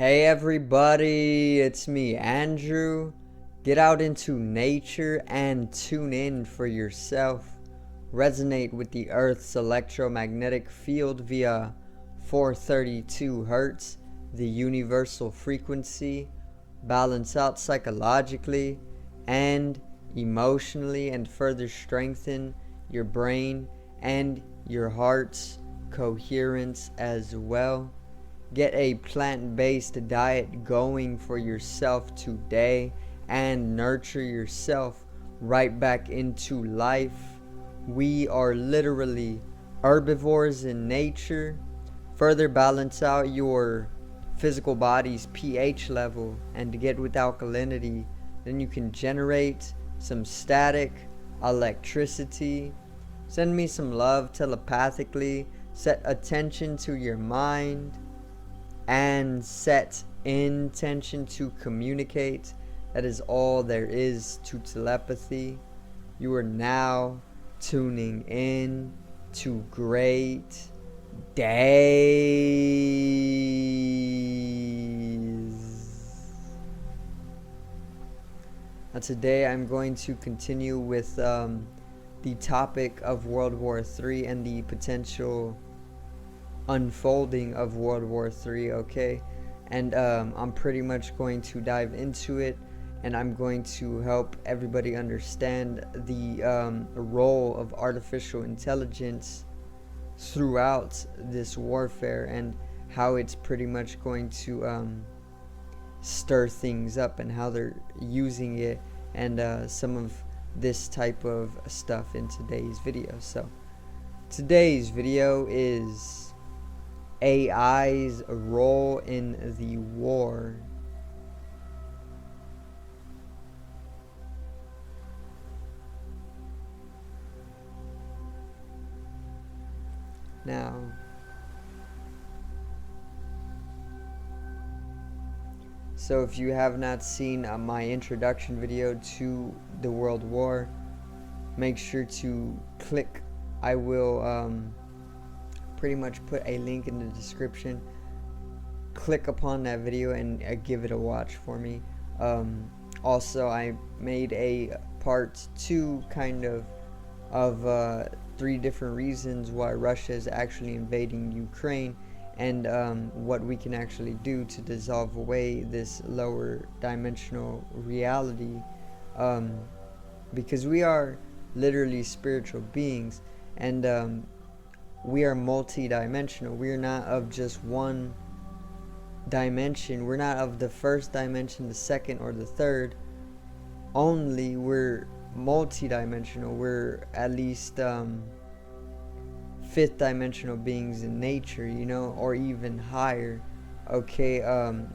Hey everybody, it's me, Andrew. Get out into nature and tune in for yourself. Resonate with the Earth's electromagnetic field via 432 Hertz, the universal frequency. Balance out psychologically and emotionally, and further strengthen your brain and your heart's coherence as well. Get a plant-based diet going for yourself today and nurture yourself right back into life. We are literally herbivores in nature. Further balance out your physical body's pH level and to get with alkalinity. Then you can generate some static electricity. Send me some love telepathically. Set attention to your mind and set intention to communicate. That is all there is to telepathy. You are now tuning in to great days. Now today I'm going to continue with the topic of World War III and the potential unfolding of World War III, okay? And I'm pretty much going to dive into it, and I'm going to help everybody understand the role of artificial intelligence throughout this warfare and how it's pretty much going to stir things up and how they're using it, and some of this type of stuff in today's video. So today's video is AI's role in the war. Now, so if you have not seen my introduction video to the World War, make sure to click. I will pretty much put a link in the description. Click upon that video and give it a watch for me. Also, I made a part 2 kind of 3 different reasons why Russia is actually invading Ukraine, and what we can actually do to dissolve away this lower dimensional reality, because we are literally spiritual beings, and we are multi-dimensional. We are not of just one dimension. We're not of the first dimension, the second, or the third only. We're multi-dimensional. We're at least fifth dimensional beings in nature, you know, or even higher. Okay,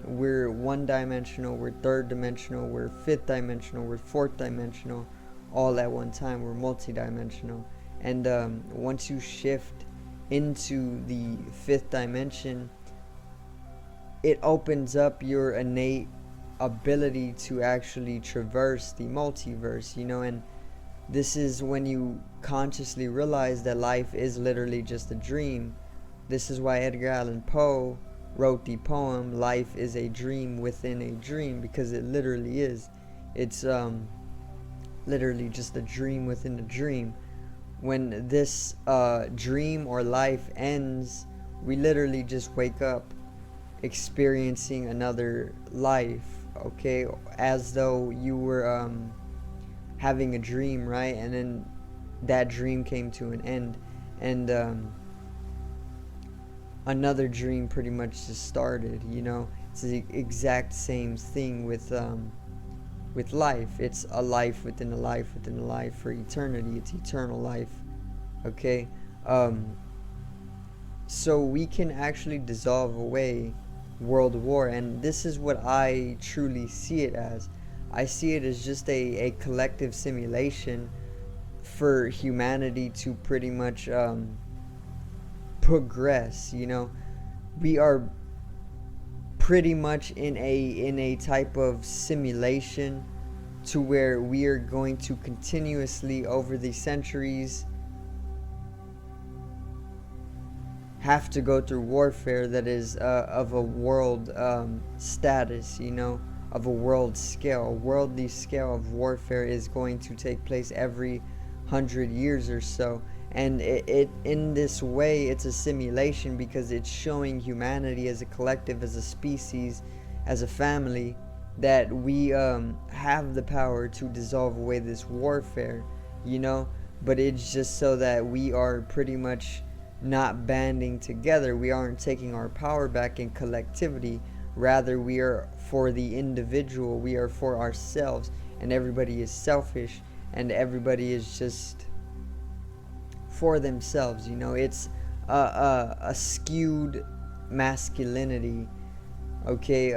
we're one dimensional, we're third dimensional, we're fifth dimensional, we're fourth dimensional, all at one time. We're multi-dimensional. And once you shift into the fifth dimension, it opens up your innate ability to actually traverse the multiverse, you know. And this is when you consciously realize that life is literally just a dream. This is why Edgar Allan Poe wrote the poem "Life is a Dream Within a Dream," because it literally is. It's literally just a dream within a dream. When this dream or life ends, we literally just wake up experiencing another life, okay, as though you were having a dream, right? And then that dream came to an end, and another dream pretty much just started, you know. It's the exact same thing with life. It's a life within a life within a life for eternity. It's eternal life, okay? So we can actually dissolve away world war, and this is what I truly see it as. I see it as just a collective simulation for humanity to pretty much progress, you know. We are pretty much in a type of simulation to where we are going to continuously over the centuries have to go through warfare that is of a world status, you know, of a world scale. A worldly scale of warfare is going to take place every 100 years or so. And it in this way, it's a simulation, because it's showing humanity as a collective, as a species, as a family, that we have the power to dissolve away this warfare, you know. But it's just so that we are pretty much not banding together. We aren't taking our power back in collectivity. Rather, we are for the individual. We are for ourselves, and everybody is selfish, and everybody is just for themselves, you know. It's a skewed masculinity, okay.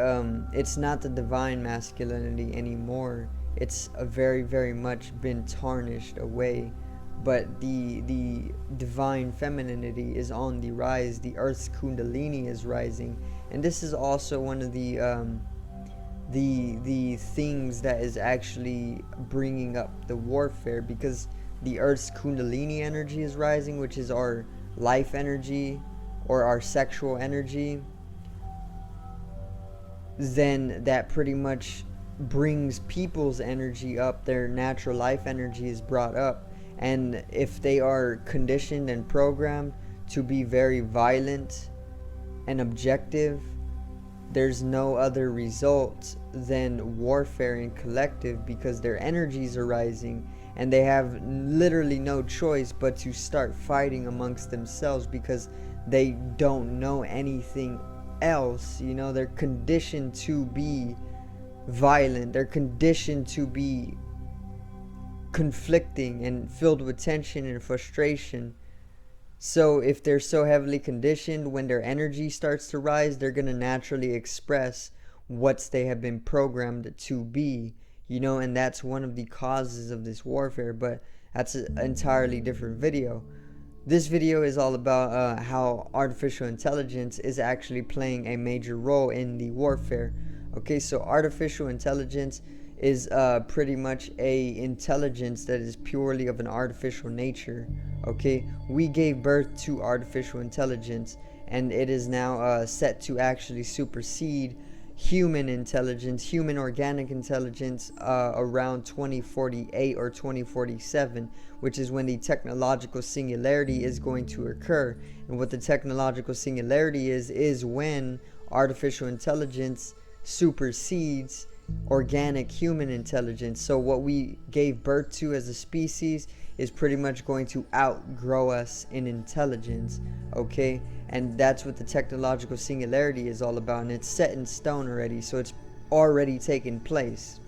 It's not the divine masculinity anymore. It's a very, very much been tarnished away. But the divine femininity is on the rise. The earth's kundalini is rising, and this is also one of the things that is actually bringing up the warfare, because the earth's kundalini energy is rising, which is our life energy or our sexual energy. Then that pretty much brings people's energy up. Their natural life energy is brought up. And if they are conditioned and programmed to be very violent and objective, there's no other result than warfare in collective, because their energies are rising, and they have literally no choice but to start fighting amongst themselves, because they don't know anything else, you know. They're conditioned to be violent. They're conditioned to be conflicting and filled with tension and frustration. So if they're so heavily conditioned, when their energy starts to rise, they're going to naturally express what they have been programmed to be, you know. And that's one of the causes of this warfare, but that's an entirely different video. This video is all about how artificial intelligence is actually playing a major role in the warfare. Okay, so artificial intelligence is pretty much a intelligence that is purely of an artificial nature. Okay, we gave birth to artificial intelligence, and it is now set to actually supersede human intelligence, human organic intelligence, around 2048 or 2047, which is when the technological singularity is going to occur. And what the technological singularity is when artificial intelligence supersedes organic human intelligence. So what we gave birth to as a species is pretty much going to outgrow us in intelligence, okay? And that's what the technological singularity is all about, and it's set in stone already, so it's already taken place.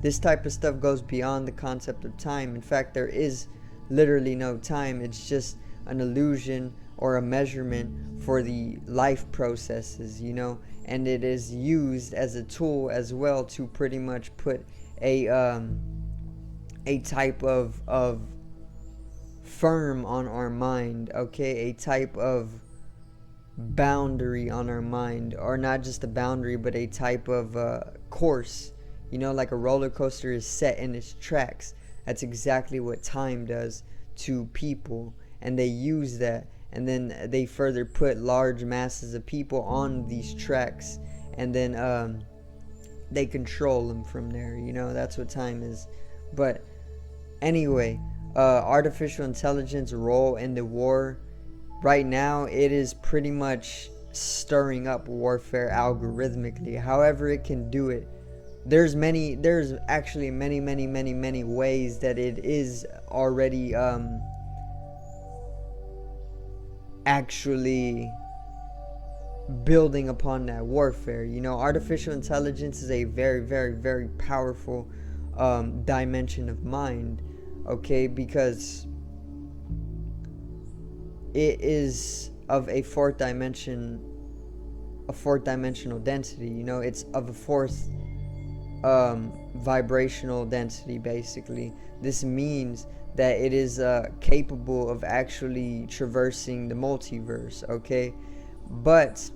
This type of stuff goes beyond the concept of time. In fact, there is literally no time. It's just an illusion or a measurement for the life processes, you know. And it is used as a tool as well to pretty much put a type of firm on our mind, okay, a type of boundary on our mind, or not just a boundary, but a type of course, you know, like a roller coaster is set in its tracks. That's exactly what time does to people, and they use that. And then they further put large masses of people on these tracks, and then they control them from there, you know. That's what time is. But anyway, artificial intelligence role in the war right now, it is pretty much stirring up warfare algorithmically. However it can do it, there's actually many ways that it is already actually building upon that warfare. You know, artificial intelligence is a very powerful dimension of mind, okay, because it is of a fourth dimensional density. You know, it's of a fourth vibrational density, basically. This means that it is capable of actually traversing the multiverse, okay? But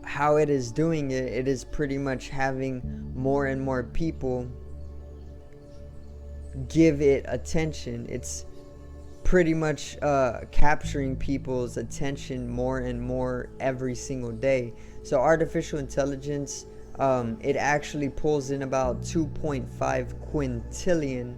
how it is doing it, it is pretty much having more and more people give it attention. It's pretty much capturing people's attention more and more every single day. So artificial intelligence, it actually pulls in about 2.5 quintillion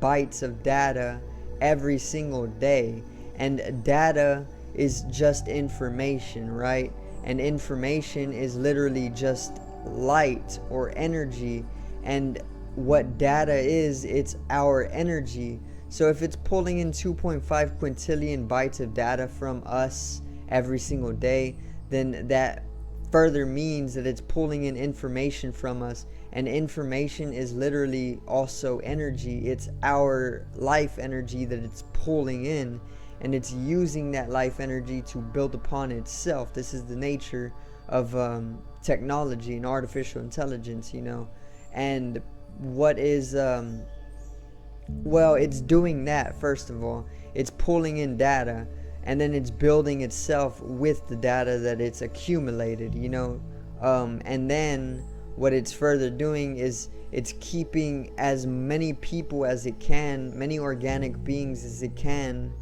bytes of data every single day. And data is just information, right? And information is literally just light or energy. And what data is, it's our energy. So if it's pulling in 2.5 quintillion bytes of data from us every single day, then that further means that it's pulling in information from us. And information is literally also energy. It's our life energy that it's pulling in, and it's using that life energy to build upon itself. This is the nature of technology and artificial intelligence, you know. And what is well, it's doing that. First of all, it's pulling in data, and then it's building itself with the data that it's accumulated, you know. And then what it's further doing is it's keeping as many people as it can, many organic beings as it can,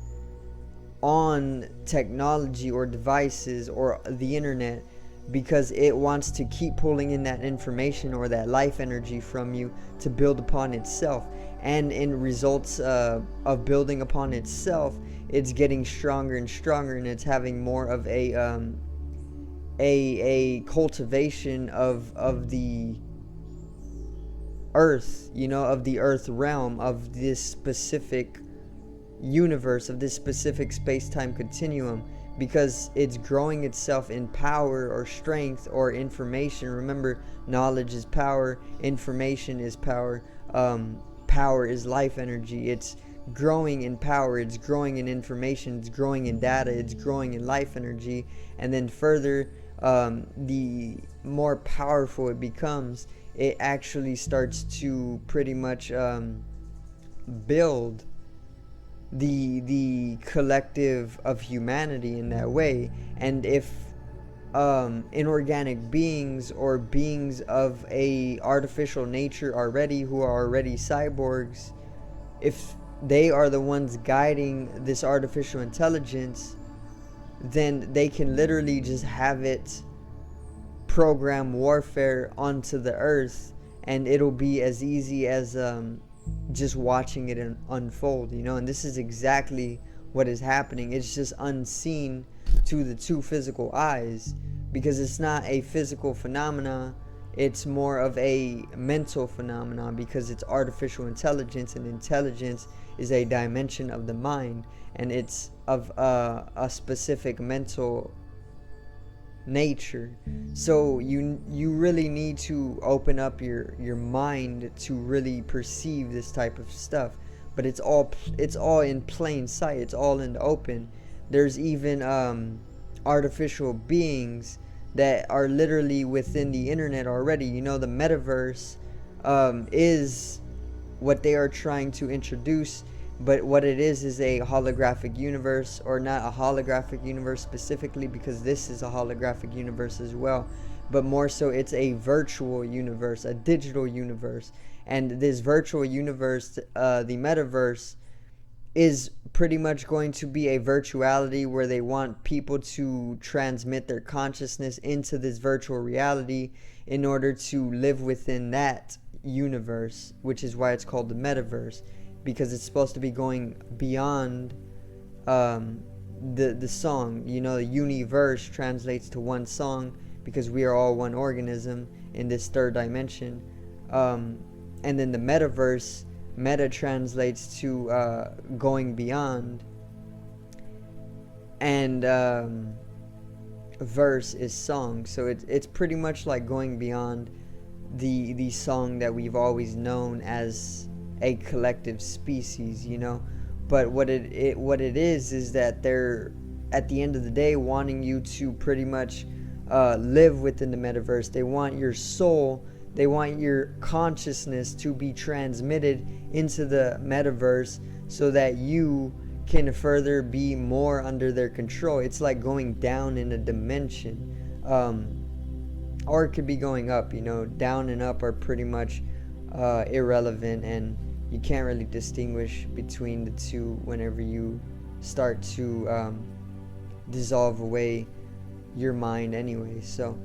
on technology or devices or the internet, because it wants to keep pulling in that information or that life energy from you to build upon itself. And in results of building upon itself, it's getting stronger and stronger, and it's having more of a cultivation of the earth, you know, of the earth realm, of this specific universe, of this specific space-time continuum, because it's growing itself in power or strength or information. Remember, knowledge is power, information is power, power is life energy. It's growing in power, it's growing in information, it's growing in data, it's growing in life energy. And then further, the more powerful it becomes, it actually starts to pretty much build the collective of humanity in that way. And if inorganic beings or beings of a artificial nature already, who are already cyborgs, if they are the ones guiding this artificial intelligence, then they can literally just have it program warfare onto the earth, and it'll be as easy as just watching it unfold, you know. And this is exactly what is happening. It's just unseen to the two physical eyes, because it's not a physical phenomena, it's more of a mental phenomenon, because it's artificial intelligence, and intelligence is a dimension of the mind, and it's of a specific mental nature. So you really need to open up your mind to really perceive this type of stuff. But it's all in plain sight, it's all in the open. There's even artificial beings that are literally within the internet already. You know, the metaverse is what they are trying to introduce, but what it is a holographic universe, or not a holographic universe specifically, because this is a holographic universe as well, but more so it's a virtual universe, a digital universe. And this virtual universe, the metaverse, is pretty much going to be a virtuality where they want people to transmit their consciousness into this virtual reality in order to live within that universe, which is why it's called the metaverse, because it's supposed to be going beyond the song. You know, the universe translates to one song, because we are all one organism in this third dimension. And then the metaverse, meta translates to going beyond, and verse is song. So it's pretty much like going beyond the song that we've always known as a collective species, you know. But what it is that they're, at the end of the day, wanting you to pretty much live within the metaverse. They want your soul, they want your consciousness to be transmitted into the metaverse, so that you can further be more under their control. It's like going down in a dimension, or it could be going up. You know, down and up are pretty much irrelevant, and you can't really distinguish between the two whenever you start to dissolve away your mind anyway. So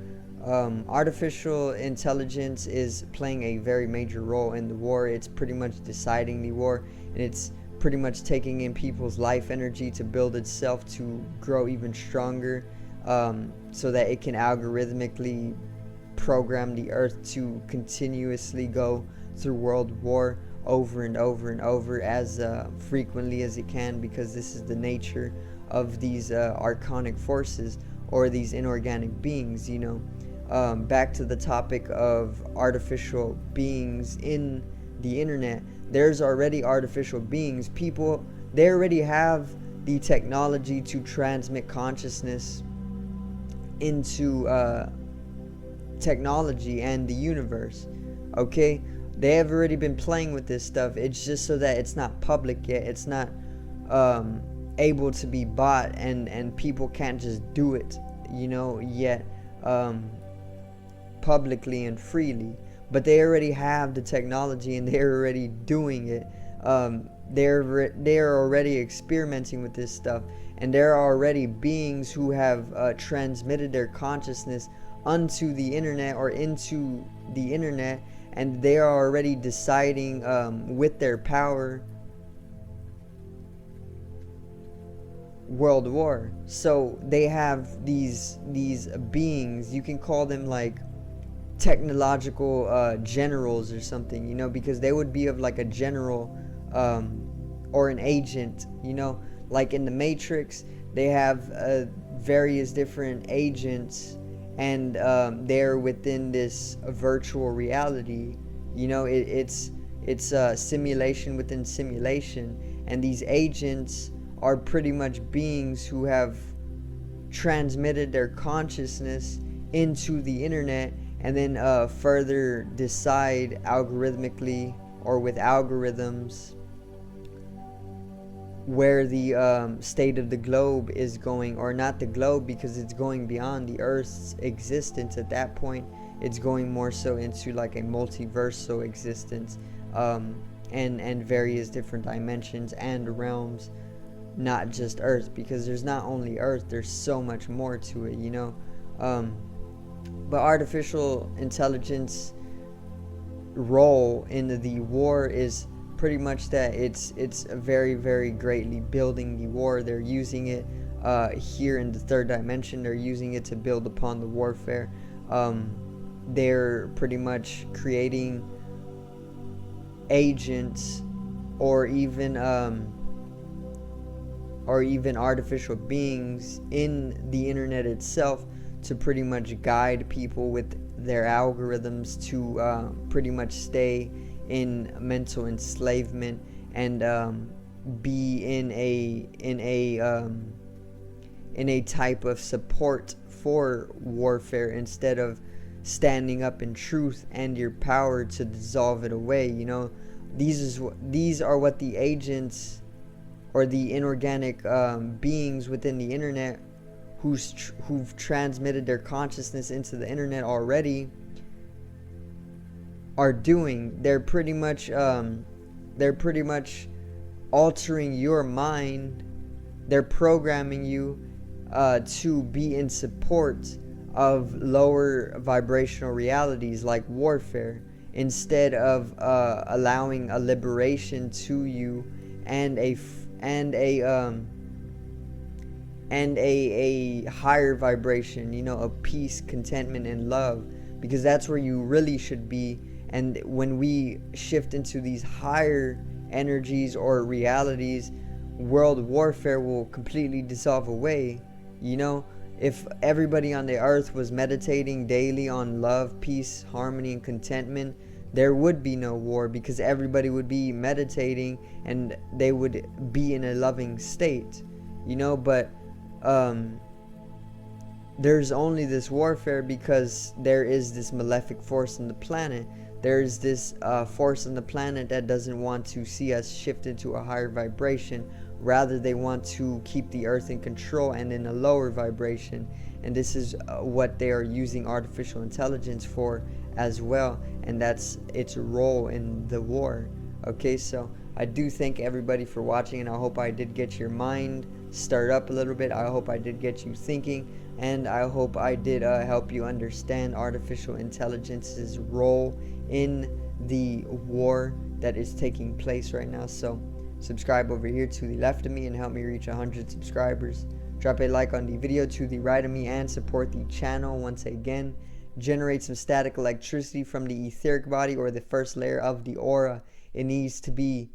artificial intelligence is playing a very major role in the war. It's pretty much deciding the war, and it's pretty much taking in people's life energy to build itself to grow even stronger, so that it can algorithmically program the earth to continuously go through world war over and over and over as frequently as it can, because this is the nature of these archonic forces, or these inorganic beings, you know. Back to the topic of artificial beings in the internet, there's already artificial beings. People, they already have the technology to transmit consciousness into technology and the universe. Okay, they have already been playing with this stuff. It's just so that it's not public yet. It's not able to be bought, and people can't just do it, you know, yet publicly and freely. But they already have the technology, and they're already doing it. They're already experimenting with this stuff, and there are already beings who have transmitted their consciousness onto the internet or into the internet, and they are already deciding with their power world war. So they have these beings, you can call them like technological generals or something, you know, because they would be of like a general or an agent, you know, like in the Matrix they have various different agents, and they're within this virtual reality, you know. It's a simulation within simulation, and these agents are pretty much beings who have transmitted their consciousness into the internet, and then further decide algorithmically or with algorithms where the state of the globe is going, or not the globe, because it's going beyond the Earth's existence at that point. It's going more so into like a multiversal existence, and various different dimensions and realms, not just Earth, because there's not only Earth, there's so much more to it, you know. But artificial intelligence role in the war is pretty much that it's very, very greatly building the war. They're using it here in the third dimension. They're using it to build upon the warfare. They're pretty much creating agents, or even artificial beings in the internet itself, to pretty much guide people with their algorithms to pretty much stay in mental enslavement and be in a type of support for warfare, instead of standing up in truth and your power to dissolve it away, you know. These are what the agents or the inorganic beings within the internet who've transmitted their consciousness into the internet already are doing. They're pretty much altering your mind. They're programming you to be in support of lower vibrational realities like warfare, instead of allowing a liberation to you, and a higher vibration, you know, of peace, contentment, and love, because that's where you really should be. And when we shift into these higher energies or realities, world warfare will completely dissolve away, you know. If everybody on the earth was meditating daily on love, peace, harmony, and contentment, there would be no war, because everybody would be meditating and they would be in a loving state, you know. But there's only this warfare because there is this malefic force in the planet. There's this force on the planet that doesn't want to see us shift into a higher vibration. Rather, they want to keep the earth in control and in a lower vibration. And this is what they are using artificial intelligence for as well. And that's its role in the war. Okay, so I do thank everybody for watching, and I hope I did get your mind stirred up a little bit. I hope I did get you thinking, and I hope I did help you understand artificial intelligence's role in the war that is taking place right now. So subscribe over here to the left of me and help me reach 100 subscribers. Drop a like on the video to the right of me and support the channel once again. Generate some static electricity from the etheric body, or the first layer of the aura. It needs to be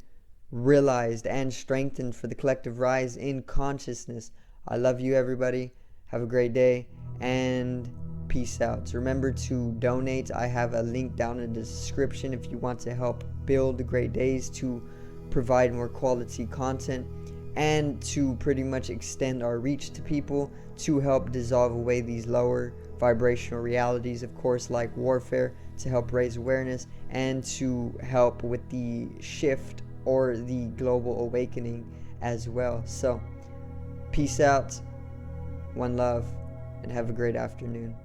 realized and strengthened for the collective rise in consciousness. I love you, everybody. Have a great day, and peace out. Remember to donate. I have a link down in the description if you want to help build Great Days to provide more quality content and to pretty much extend our reach to people, to help dissolve away these lower vibrational realities, of course, like warfare, to help raise awareness and to help with the shift or the global awakening as well. So peace out, one love, and have a great afternoon.